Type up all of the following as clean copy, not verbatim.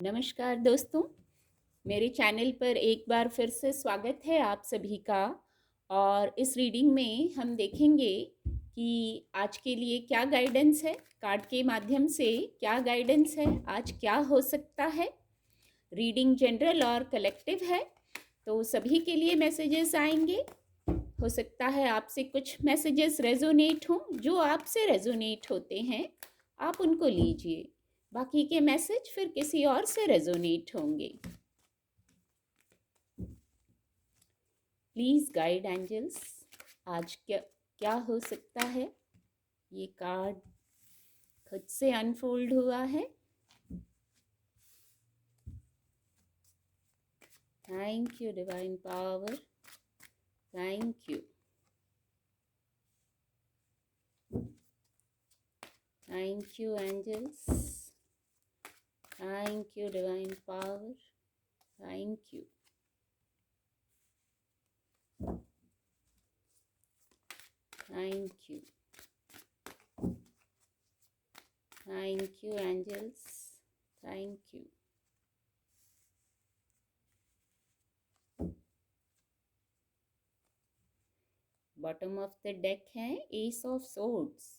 नमस्कार दोस्तों, मेरे चैनल पर एक बार फिर से स्वागत है आप सभी का। और इस रीडिंग में हम देखेंगे कि आज के लिए क्या गाइडेंस है, कार्ड के माध्यम से क्या गाइडेंस है, आज क्या हो सकता है। रीडिंग जनरल और कलेक्टिव है, तो सभी के लिए मैसेजेस आएंगे। हो सकता है आपसे कुछ मैसेजेस रेजोनेट हों, जो आपसे रेजोनेट होते हैं आप उनको लीजिए, बाकी के मैसेज फिर किसी और से रेजोनेट होंगे। प्लीज गाइड एंजल्स, आज क्या क्या हो सकता है। ये कार्ड खुद से अनफोल्ड हुआ है। Thank you divine power, thank you, thank you angels, thank you divine power, thank you, thank you, thank you angels, thank you. Bottom of the deck है ace of swords.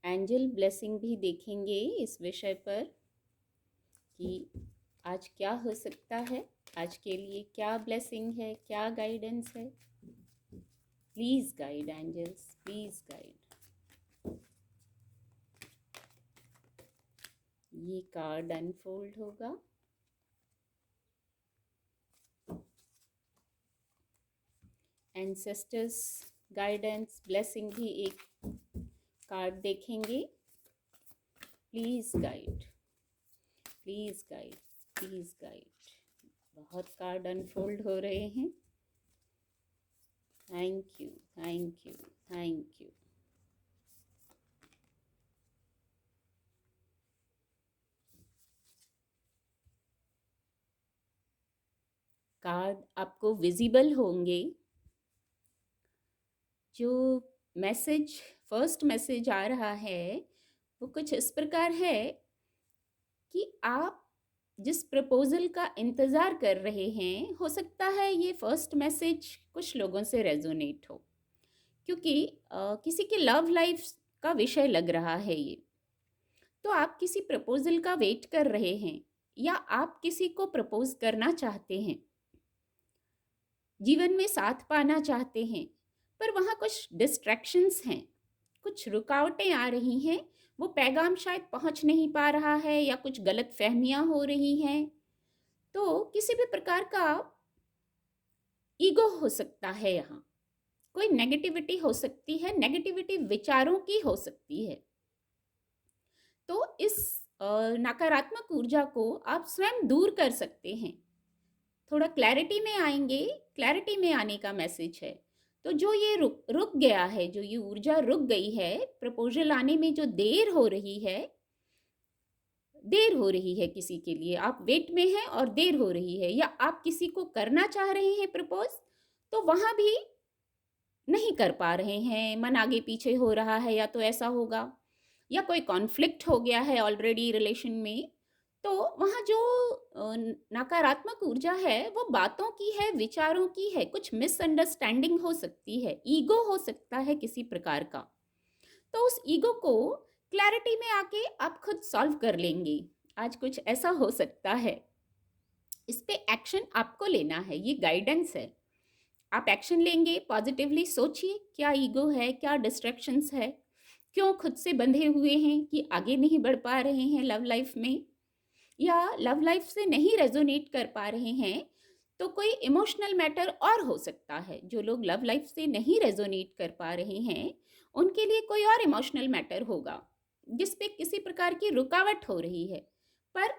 Angel blessing भी देखेंगे इस विषय पर कि आज क्या हो सकता है, आज के लिए क्या ब्लेसिंग है, क्या गाइडेंस है। Please guide angels, please guide. ये कार्ड अनफोल्ड होगा। एंसेस्टर्स गाइडेंस ब्लेसिंग भी एक कार्ड देखेंगे। Please guide, please guide, please guide. बहुत कार्ड अनफोल्ड हो रहे हैं। Thank you, thank you, thank you. Card आपको विजिबल होंगे। जो मैसेज, फर्स्ट मैसेज आ रहा है वो कुछ इस प्रकार है कि आप जिस प्रपोजल का इंतज़ार कर रहे हैं, हो सकता है ये फर्स्ट मैसेज कुछ लोगों से रेजोनेट हो, क्योंकि किसी के लव लाइफ का विषय लग रहा है ये। तो आप किसी प्रपोजल का वेट कर रहे हैं या आप किसी को प्रपोज करना चाहते हैं, जीवन में साथ पाना चाहते हैं, पर वहाँ कुछ डिस्ट्रैक्शंस हैं, कुछ रुकावटें आ रही हैं। वो पैगाम शायद पहुँच नहीं पा रहा है या कुछ गलत फहमियाँ हो रही हैं। तो किसी भी प्रकार का ईगो हो सकता है, यहाँ कोई नेगेटिविटी हो सकती है, नेगेटिविटी विचारों की हो सकती है। तो इस नकारात्मक ऊर्जा को आप स्वयं दूर कर सकते हैं। थोड़ा क्लैरिटी में आएंगे, क्लैरिटी में आने का मैसेज है। तो जो ये रुक रुक गया है, जो ये ऊर्जा रुक गई है, प्रपोजल आने में जो देर हो रही है, देर हो रही है किसी के लिए, आप वेट में हैं और देर हो रही है, या आप किसी को करना चाह रहे हैं प्रपोज, तो वहाँ भी नहीं कर पा रहे हैं, मन आगे पीछे हो रहा है, या तो ऐसा होगा या कोई कॉन्फ्लिक्ट हो गया है ऑलरेडी रिलेशन में। तो वहाँ जो नकारात्मक ऊर्जा है वो बातों की है, विचारों की है, कुछ मिसअंडरस्टैंडिंग हो सकती है, ईगो हो सकता है किसी प्रकार का। तो उस ईगो को क्लैरिटी में आके आप खुद सॉल्व कर लेंगे। आज कुछ ऐसा हो सकता है, इस पे एक्शन आपको लेना है, ये गाइडेंस है। आप एक्शन लेंगे, पॉजिटिवली सोचिए क्या ईगो है, क्या डिस्ट्रैक्शंस है, क्यों खुद से बंधे हुए हैं कि आगे नहीं बढ़ पा रहे हैं लव लाइफ में, या लव लाइफ से नहीं रेजोनेट कर पा रहे हैं। तो कोई इमोशनल मैटर और हो सकता है, जो लोग लव लाइफ से नहीं रेजोनेट कर पा रहे हैं उनके लिए कोई और इमोशनल मैटर होगा जिस पे किसी प्रकार की रुकावट हो रही है। पर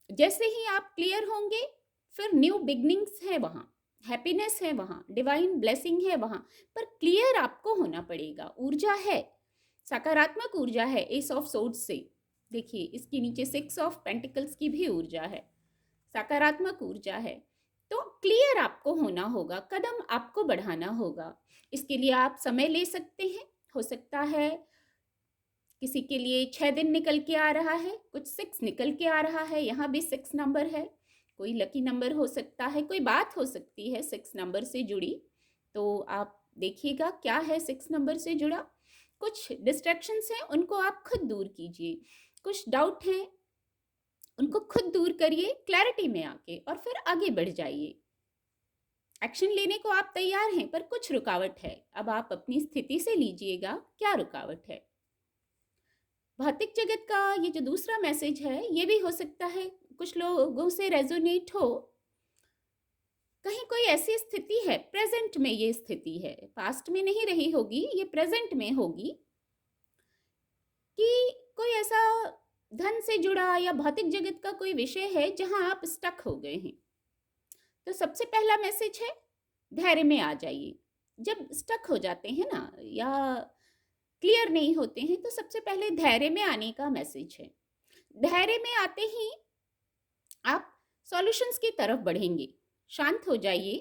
जैसे ही आप क्लियर होंगे, फिर न्यू बिगनिंग्स है वहाँ, हैप्पीनेस है वहाँ, डिवाइन ब्लेसिंग है वहाँ। पर क्लियर आपको होना पड़ेगा। ऊर्जा है, सकारात्मक ऊर्जा है एस ऑफ सोर्ड्स से। देखिए इसके नीचे 6 ऑफ पेंटिकल्स की भी ऊर्जा है, सकारात्मक ऊर्जा है। तो क्लियर आपको होना होगा, कदम आपको बढ़ाना होगा। इसके लिए आप समय ले सकते हैं। हो सकता है किसी के लिए 6 दिन निकल के आ रहा है, कुछ 6 निकल के आ रहा है, यहाँ भी 6 नंबर है। कोई लकी नंबर हो सकता है, कोई बात हो सकती है 6 नंबर से जुड़ी। तो आप देखिएगा क्या है 6 नंबर से जुड़ा। कुछ डिस्ट्रैक्शंस हैं, उनको आप खुद दूर कीजिए। कुछ डाउट हैं, उनको खुद दूर करिए क्लैरिटी में आके, और फिर आगे बढ़ जाइए। एक्शन लेने को आप तैयार हैं, पर कुछ रुकावट है। अब आप अपनी स्थिति से लीजिएगा क्या रुकावट है। भौतिक जगत का ये जो दूसरा मैसेज है, ये भी हो सकता है कुछ लोगों से रेजोनेट हो। कहीं कोई ऐसी स्थिति है, प्रेजेंट में ये स्थिति है, पास्ट में नहीं रही होगी, ये प्रेजेंट में होगी, कि कोई ऐसा धन से जुड़ा या भौतिक जगत का कोई विषय है जहां आप स्टक हो गए हैं। तो सबसे पहला मैसेज है, धैर्य में आ जाइए। जब स्टक हो जाते हैं ना, या क्लियर नहीं होते हैं, तो सबसे पहले धैर्य में आने का मैसेज है। धैर्य में आते ही आप सॉल्यूशंस की तरफ बढ़ेंगे। शांत हो जाइए,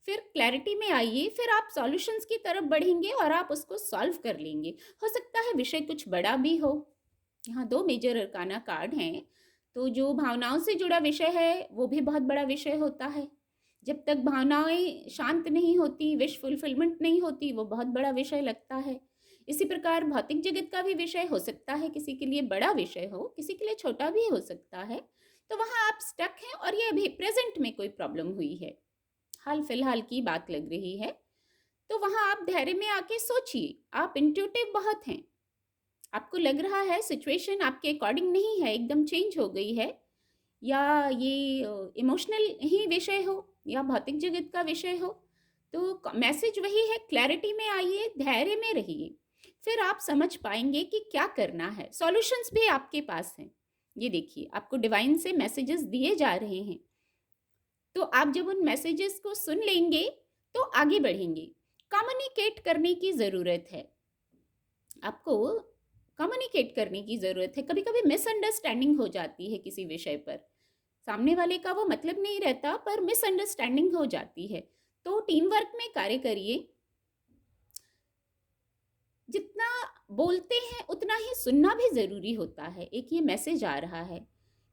फिर क्लैरिटी में आइए, फिर आप सॉल्यूशंस की तरफ बढ़ेंगे और आप उसको सॉल्व कर लेंगे। हो सकता है विषय कुछ बड़ा भी हो। यहाँ 2 मेजर अरकाना कार्ड हैं, तो जो भावनाओं से जुड़ा विषय है वो भी बहुत बड़ा विषय होता है। जब तक भावनाएं शांत नहीं होती, विश फुलफिलमेंट नहीं होती, वो बहुत बड़ा विषय लगता है। इसी प्रकार भौतिक जगत का भी विषय हो सकता है, किसी के लिए बड़ा विषय हो, किसी के लिए छोटा भी हो सकता है। तो वहाँ आप स्टक हैं और ये अभी प्रेजेंट में कोई प्रॉब्लम हुई है, हाल फिलहाल की बात लग रही है। तो वहाँ आप धैर्य में आके सोचिए। आप इंट्यूटिव बहुत हैं, आपको लग रहा है सिचुएशन आपके अकॉर्डिंग नहीं है, एकदम चेंज हो गई है, या ये इमोशनल ही विषय हो या भौतिक जगत का विषय हो। तो मैसेज वही है, क्लैरिटी में आइए, धैर्य में रहिए, फिर आप समझ पाएंगे कि क्या करना है। सॉल्यूशंस भी आपके पास हैं। ये देखिए, आपको डिवाइन से मैसेजेस दिए जा रहे हैं, तो आप जब उन मैसेजेस को सुन लेंगे तो आगे बढ़ेंगे। कम्युनिकेट करने की ज़रूरत है, आपको कम्युनिकेट करने की ज़रूरत है। कभी कभी मिसअंडरस्टैंडिंग हो जाती है किसी विषय पर, सामने वाले का वो मतलब नहीं रहता, पर मिसअंडरस्टैंडिंग हो जाती है। तो टीम वर्क में कार्य करिए। जितना बोलते हैं उतना ही सुनना भी ज़रूरी होता है। एक ये मैसेज आ रहा है,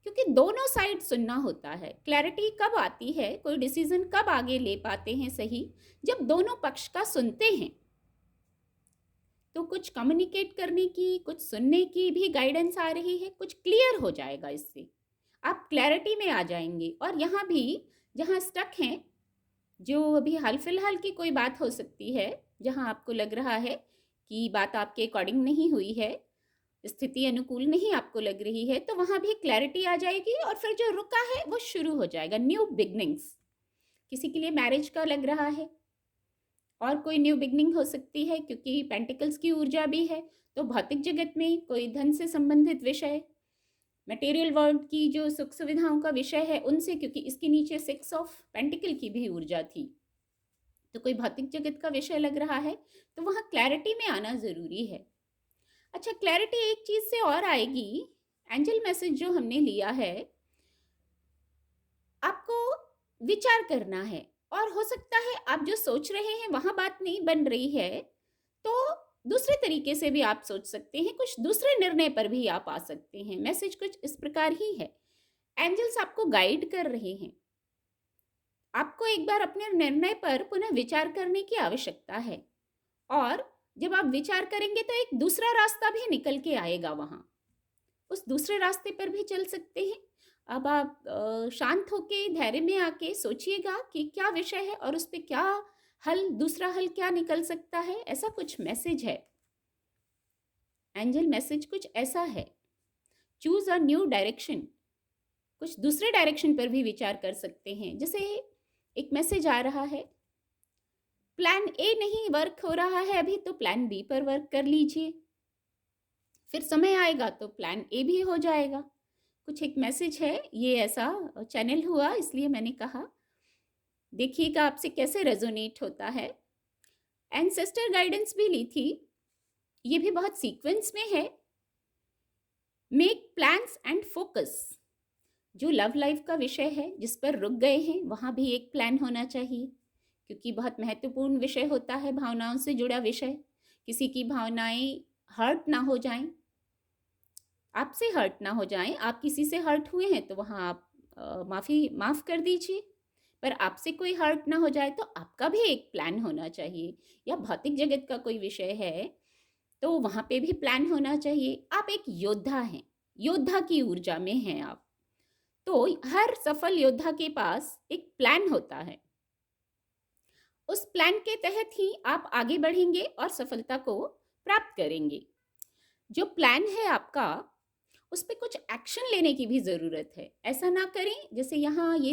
क्योंकि दोनों साइड सुनना होता है। क्लैरिटी कब आती है, कोई डिसीजन कब आगे ले पाते हैं सही, जब दोनों पक्ष का सुनते हैं। तो कुछ कम्युनिकेट करने की, कुछ सुनने की भी गाइडेंस आ रही है, कुछ क्लियर हो जाएगा इससे, आप क्लैरिटी में आ जाएंगे। और यहाँ भी जहाँ स्टक हैं, जो अभी हाल फिलहाल की कोई बात हो सकती है जहाँ आपको लग रहा है कि बात आपके अकॉर्डिंग नहीं हुई है, स्थिति अनुकूल नहीं आपको लग रही है, तो वहाँ भी क्लैरिटी आ जाएगी और फिर जो रुका है वो शुरू हो जाएगा। न्यू बिगनिंग्स, किसी के लिए मैरिज का लग रहा है और कोई न्यू बिगनिंग हो सकती है, क्योंकि पेंटिकल्स की ऊर्जा भी है। तो भौतिक जगत में कोई धन से संबंधित विषय, मटेरियल वर्ल्ड की जो सुख सुविधाओं का विषय है उनसे, क्योंकि इसके नीचे 6 ऑफ पेंटिकल की भी ऊर्जा थी, तो कोई भौतिक जगत का विषय लग रहा है, तो वहाँ क्लैरिटी में आना ज़रूरी है। अच्छा, क्लैरिटी एक चीज़ से और आएगी। एंजल मैसेज जो हमने लिया है, आपको विचार करना है, और हो सकता है आप जो सोच रहे हैं वहाँ बात नहीं बन रही है, तो दूसरे तरीके से भी आप सोच सकते हैं, कुछ दूसरे निर्णय पर भी आप आ सकते हैं। मैसेज कुछ इस प्रकार ही है। एंजल्स आपको गाइड कर रहे हैं, आपको एक बार अपने निर्णय पर पुनः विचार करने की आवश्यकता है, और जब आप विचार करेंगे तो एक दूसरा रास्ता भी निकल के आएगा, वहाँ उस दूसरे रास्ते पर भी चल सकते हैं। अब आप शांत होके धैर्य में आके सोचिएगा कि क्या विषय है और उस पर क्या हल, दूसरा हल क्या निकल सकता है। ऐसा कुछ मैसेज है, एंजल मैसेज कुछ ऐसा है। चूज अ न्यू डायरेक्शन, कुछ दूसरे डायरेक्शन पर भी विचार कर सकते हैं। जैसे एक मैसेज आ रहा है, प्लान ए नहीं वर्क हो रहा है अभी, तो प्लान बी पर वर्क कर लीजिए, फिर समय आएगा तो प्लान ए भी हो जाएगा। कुछ एक मैसेज है, ये ऐसा चैनल हुआ इसलिए मैंने कहा, देखिएगा आपसे कैसे रेजोनेट होता है। एंसेस्टर गाइडेंस भी ली थी, ये भी बहुत सीक्वेंस में है। मेक प्लान्स एंड फोकस, जो लव लाइफ का विषय है जिस पर रुक गए हैं, वहाँ भी एक प्लान होना चाहिए, क्योंकि बहुत महत्वपूर्ण विषय होता है, भावनाओं से जुड़ा विषय। किसी की भावनाएं हर्ट ना हो जाएं, आपसे हर्ट ना हो जाएँ, आप किसी से हर्ट हुए हैं तो वहाँ आप माफ़ कर दीजिए। पर आपसे कोई हर्ट ना हो जाए तो आपका भी एक प्लान होना चाहिए, या भौतिक जगत का कोई विषय है तो वहाँ पे भी प्लान होना चाहिए। आप एक योद्धा हैं, योद्धा की ऊर्जा में हैं आप। तो हर सफल योद्धा के पास एक प्लान होता है। उस प्लान के तहत ही आप आगे बढ़ेंगे और सफलता को प्राप्त करेंगे। जो प्लान है आपका, उस पे कुछ एक्शन लेने की भी ज़रूरत है। ऐसा ना करें जैसे यहाँ ये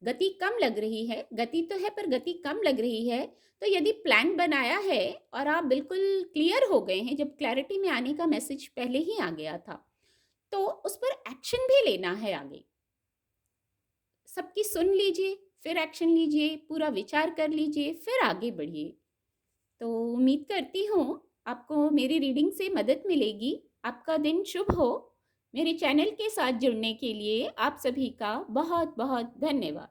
गति कम लग रही है, गति तो है पर गति कम लग रही है, तो यदि प्लान बनाया है और आप बिल्कुल क्लियर हो गए हैं, जब क्लैरिटी में आने का मैसेज पहले ही आ गया था, तो उस पर एक्शन भी लेना है आगे। सबकी सुन लीजिए, फिर एक्शन लीजिए, पूरा विचार कर लीजिए, फिर आगे बढ़िए। तो उम्मीद करती हूँ आपको मेरी रीडिंग से मदद मिलेगी। आपका दिन शुभ हो। मेरे चैनल के साथ जुड़ने के लिए आप सभी का बहुत बहुत धन्यवाद।